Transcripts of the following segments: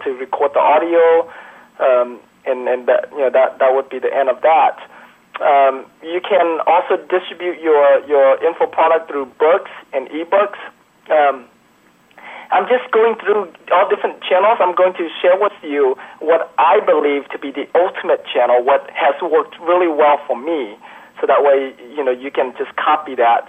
to record the audio, and that, that would be the end of that. You can also distribute your info product through books and ebooks. I'm just going through all different channels. I'm going to share with you what I believe to be the ultimate channel, what has worked really well for me, so that way, you can just copy that.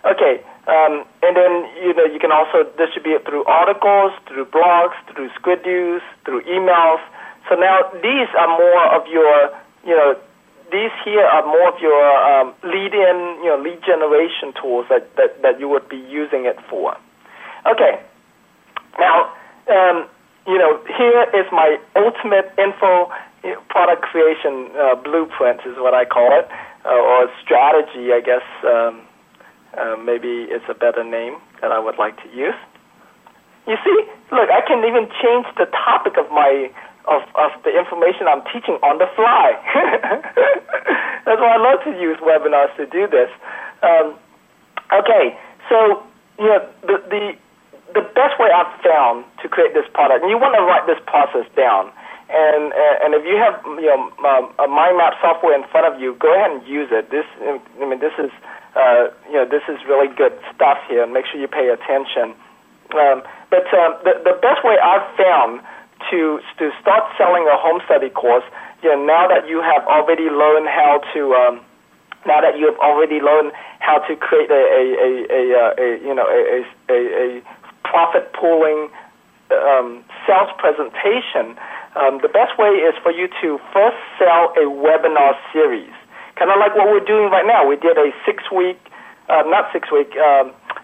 And then, you can also distribute through articles, through blogs, through Squidnews, through emails. So now these are more of your, these here are more of your lead-in, lead generation tools that you would be using it for. Okay. Now, here is my ultimate info product creation blueprint is what I call it, or strategy, I guess. Maybe it's a better name that I would like to use. You see, look, I can even change the topic of of the information I'm teaching on the fly. That's why I love to use webinars to do this. Okay, so the best way I've found to create this product, and you want to write this process down. And if you have a mind map software in front of you, go ahead and use it. This is this is really good stuff here, and make sure you pay attention. But the best way I've found to start selling a home study course, now that you have already learned how to create a profit pooling sales presentation, the best way is for you to first sell a webinar series, kind of like what we're doing right now. We did a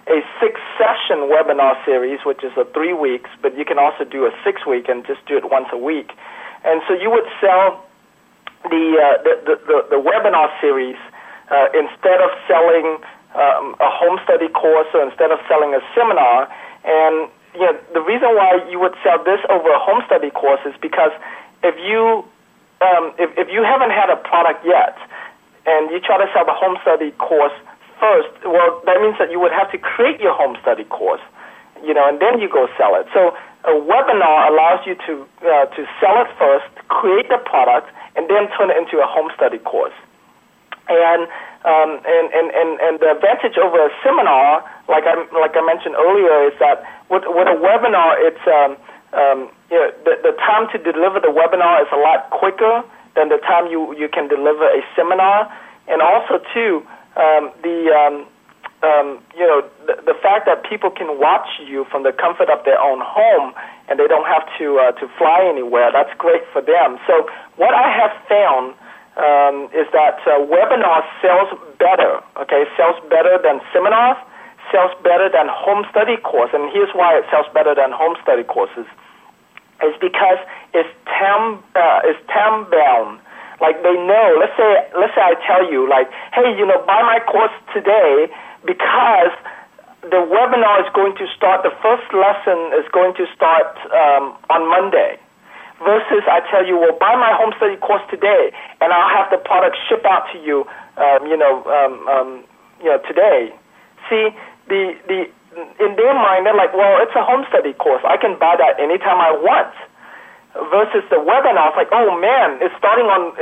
a 6-session webinar series, which is 3 weeks, but you can also do a 6-week and just do it once a week. And so you would sell the webinar series instead of selling a home study course, or instead of selling a seminar. And the reason why you would sell this over a home study course is because if you haven't had a product yet, and you try to sell the home study course first, well, that means that you would have to create your home study course, and then you go sell it. So a webinar allows you to sell it first, create the product, and then turn it into a home study course. And the advantage over a seminar, like I mentioned earlier, is that with a webinar, it's the time to deliver the webinar is a lot quicker than the time you can deliver a seminar, and also too the fact that people can watch you from the comfort of their own home and they don't have to fly anywhere. That's great for them. So what I have found is that webinar sells better. Okay, sells better than seminars, sells better than home study course, and here's why it sells better than home study courses. It's because it's time bound. Like they know. Let's say I tell you, like, hey, buy my course today because the webinar is going to start. The first lesson is going to start on Monday. Versus I tell you, well, buy my home study course today, and I'll have the product ship out to you, today. See, in their mind, they're like, well, it's a home study course. I can buy that anytime I want. Versus the webinar, it's like, oh man, it's starting on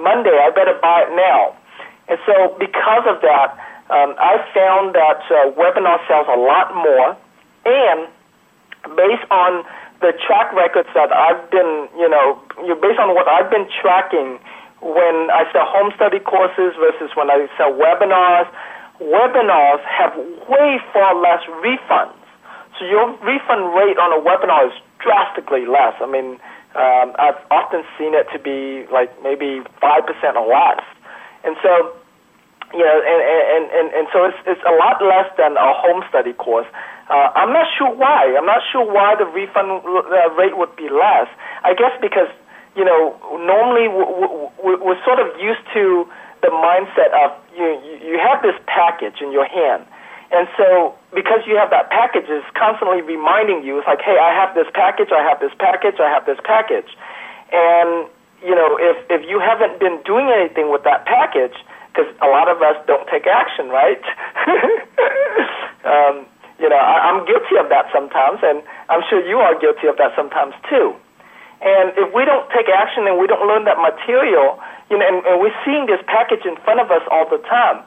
Monday. I better buy it now. And so because of that, I found that webinar sells a lot more, and based on the track records that I've been, based on what I've been tracking when I sell home study courses versus when I sell webinars, webinars have way far less refunds. So your refund rate on a webinar is drastically less. I mean, I've often seen it to be like maybe 5% or less. And so, and so it's a lot less than a home study course. I'm not sure why. I'm not sure why the refund rate would be less. I guess because, normally we're sort of used to the mindset of you have this package in your hand. And so because you have that package, it's constantly reminding you, it's like, hey, I have this package, I have this package, I have this package. And, if you haven't been doing anything with that package, because a lot of us don't take action, right? I'm guilty of that sometimes, and I'm sure you are guilty of that sometimes too. And if we don't take action and we don't learn that material, and we're seeing this package in front of us all the time,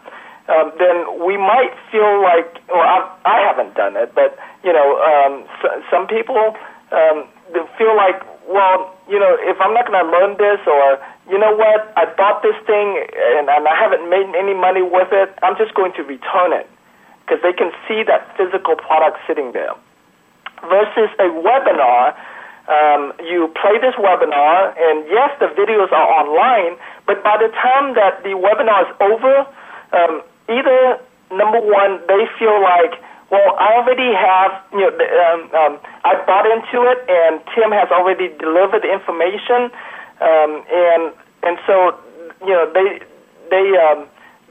then we might feel like, well, I haven't done it, but some people they feel like, well, if I'm not going to learn this, or you know what, I bought this thing and I haven't made any money with it, I'm just going to return it, because they can see that physical product sitting there. Versus a webinar, you play this webinar, and yes, the videos are online, but by the time that the webinar is over, either, number one, they feel like, well, I already have, I bought into it, and Tim has already delivered the information, and so,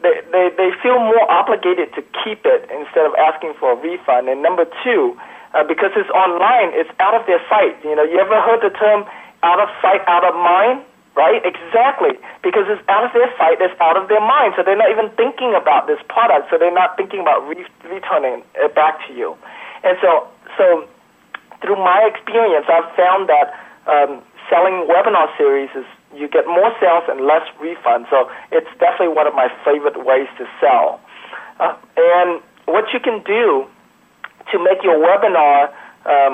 they feel more obligated to keep it instead of asking for a refund. And number two, because it's online, it's out of their sight. You ever heard the term out of sight, out of mind? Right? Exactly. Because it's out of their sight, it's out of their mind. So they're not even thinking about this product. So they're not thinking about returning it back to you. And so through my experience, I've found that selling webinar series is you get more sales and less refunds. So it's definitely one of my favorite ways to sell. And what you can do to make your webinar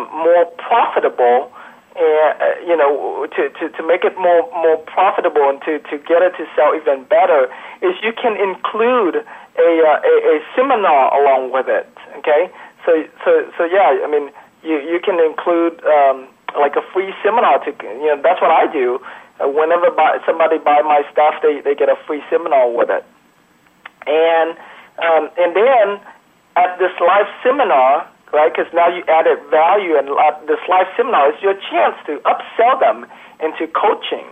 more profitable, to make it more profitable and to get it to sell even better, is you can include a seminar along with it. Okay, so yeah, I mean you can include like a free seminar to that's what I do. Whenever somebody buy my stuff, they get a free seminar with it, and then at this live seminar, right? Because now you added value, and this live seminar is your chance to upsell them into coaching,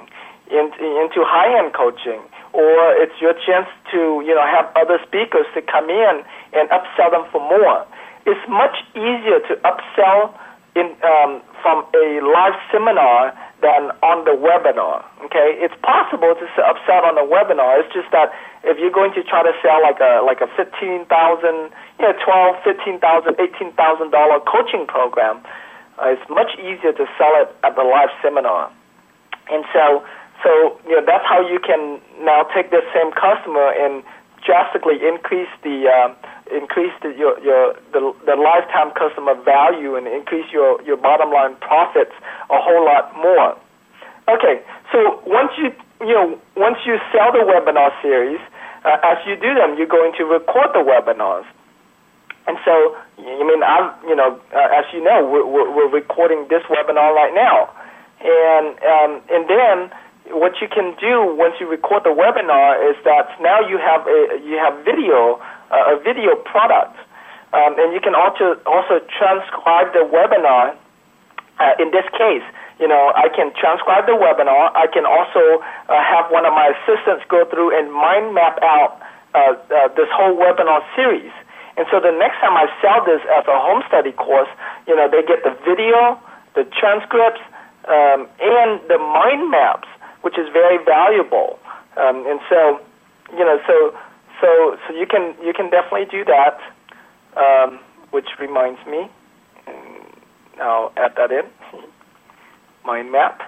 into high-end coaching, or it's your chance to have other speakers to come in and upsell them for more. It's much easier to upsell from a live seminar than on the webinar. Okay, it's possible to upsell on a webinar. It's just that if you're going to try to sell like a $15,000, $15,000, $18,000 coaching program, it's much easier to sell it at the live seminar. And so that's how you can now take this same customer and drastically increase the lifetime customer value and increase your bottom line profits a whole lot more. Okay, so once you sell the webinar series, as you do them, you're going to record the webinars. And so, as you know, we're recording this webinar right now, and then what you can do once you record the webinar is that now you have a video product, and you can also transcribe the webinar. In this case, I can transcribe the webinar. I can also have one of my assistants go through and mind map out this whole webinar series. And so the next time I sell this as a home study course, they get the video, the transcripts, and the mind maps, which is very valuable. And so, so you can definitely do that. Which reminds me, I'll add that in. Mind map,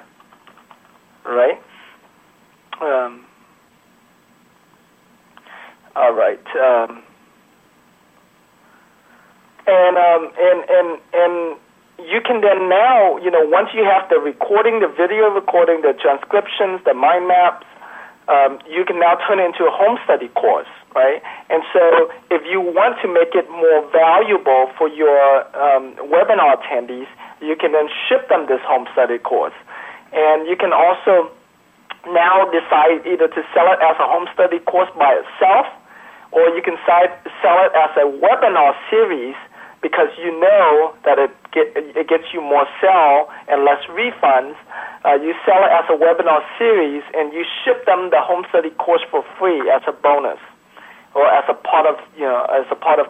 right? All right. And you can then now, once you have the recording, the video recording, the transcriptions, the mind maps, you can now turn it into a home study course, right? And so if you want to make it more valuable for your webinar attendees, you can then ship them this home study course. And you can also now decide either to sell it as a home study course by itself, or you can sell it as a webinar series, because you know that it gets you more sell and less refunds. You sell it as a webinar series, and you ship them the home study course for free as a bonus, or as a part of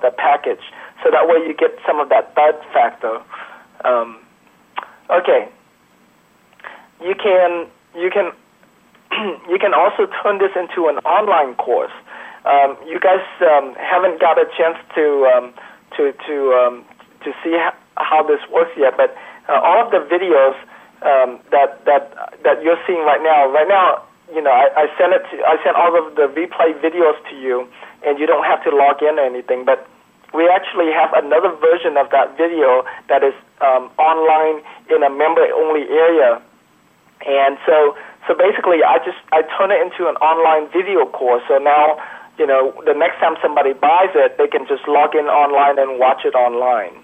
the package. So that way you get some of that buzz factor. Okay. You can you can also turn this into an online course. You guys haven't got a chance to to see how this works yet. But all of the videos that you're seeing right now, I sent all of the replay videos to you, and you don't have to log in or anything. But we actually have another version of that video that is online in a member-only area, and so basically I turn it into an online video course. So now, the next time somebody buys it, they can just log in online and watch it online.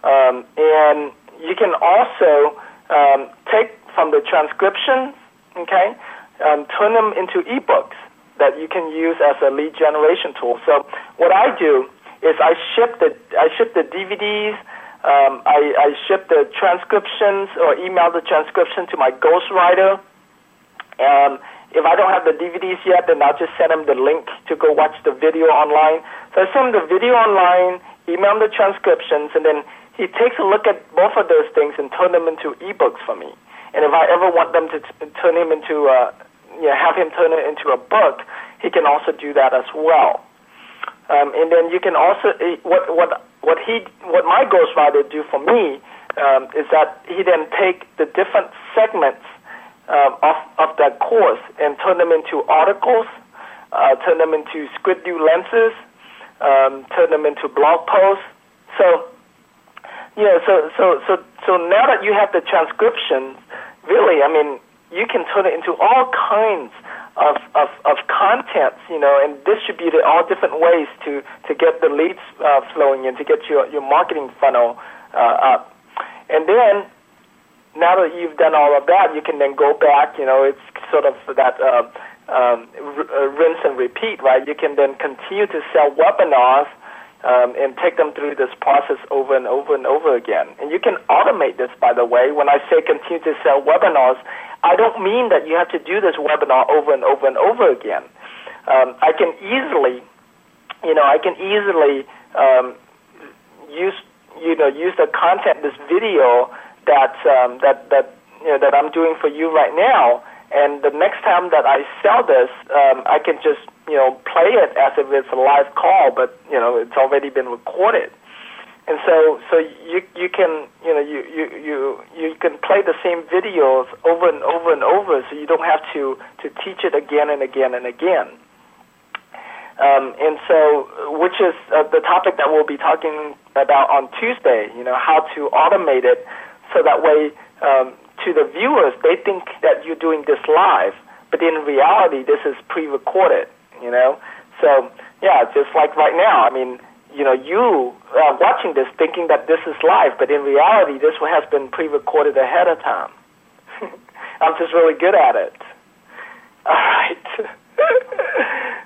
And you can also take from the transcriptions, okay, turn them into ebooks that you can use as a lead generation tool. So what I do is I ship the DVDs, I ship the transcriptions or email the transcription to my ghostwriter. If I don't have the DVDs yet, then I'll just send him the link to go watch the video online. So I send him the video online, email him the transcriptions, and then he takes a look at both of those things and turn them into ebooks for me. And if I ever want them to turn him into have him turn it into a book, he can also do that as well. And then you can also what my ghostwriter do for me is that he then take the different segments of that course and turn them into articles, turn them into squid view lenses, turn them into blog posts. So now that you have the transcriptions, really, I mean, you can turn it into all kinds of contents, and distribute it all different ways to get the leads flowing in, to get your marketing funnel up. And then, now that you've done all of that, you can then go back, it's sort of that rinse and repeat, right? You can then continue to sell webinars and take them through this process over and over and over again. And you can automate this, by the way. When I say continue to sell webinars, I don't mean that you have to do this webinar over and over and over again. I can easily use the content, this video that I'm doing for you right now, and the next time that I sell this, I can just play it as if it's a live call, but it's already been recorded. And so you can you can play the same videos over and over and over, so you don't have to teach it again and again and again. And so, which is the topic that we'll be talking about on Tuesday. How to automate it, so that way to the viewers they think that you're doing this live, but in reality this is pre-recorded. So yeah, just like right now. I mean, you are watching this thinking that this is live, but in reality, this has been pre-recorded ahead of time. I'm just really good at it. All right.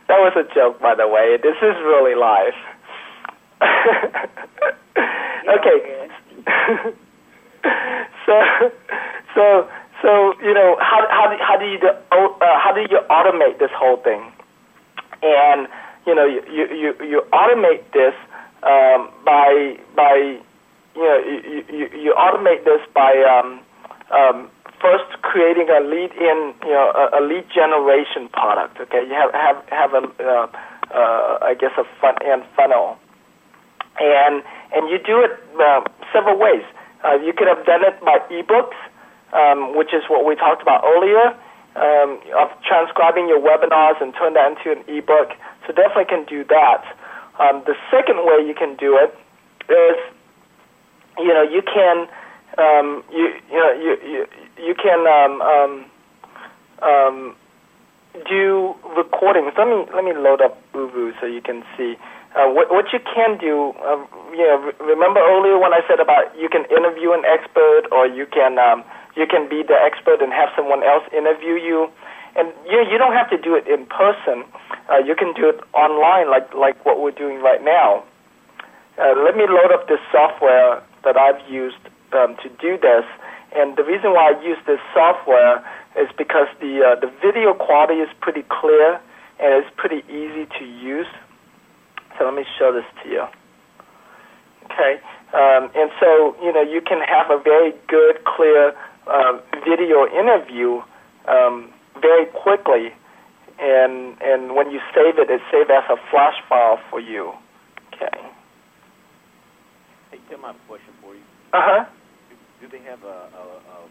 That was a joke, by the way. This is really live. Okay. So how do you automate this whole thing? And you automate this by first creating a lead generation product. Okay, you have a front end funnel, and you do it several ways. You could have done it by ebooks, which is what we talked about earlier, of transcribing your webinars and turn that into an ebook. So definitely can do that. The second way you can do it is, you can do recordings. Let me load up Uvu so you can see what you can do. Remember earlier when I said about you can interview an expert, or you can be the expert and have someone else interview you. And you don't have to do it in person. You can do it online, like what we're doing right now. Let me load up this software that I've used to do this. And the reason why I use this software is because the video quality is pretty clear and it's pretty easy to use. So let me show this to you. Okay, and so you can have a very good, clear video interview very quickly, and when you save it, it's saved as a flash file for you. Okay, I have a question for you. Uh-huh. Do they have a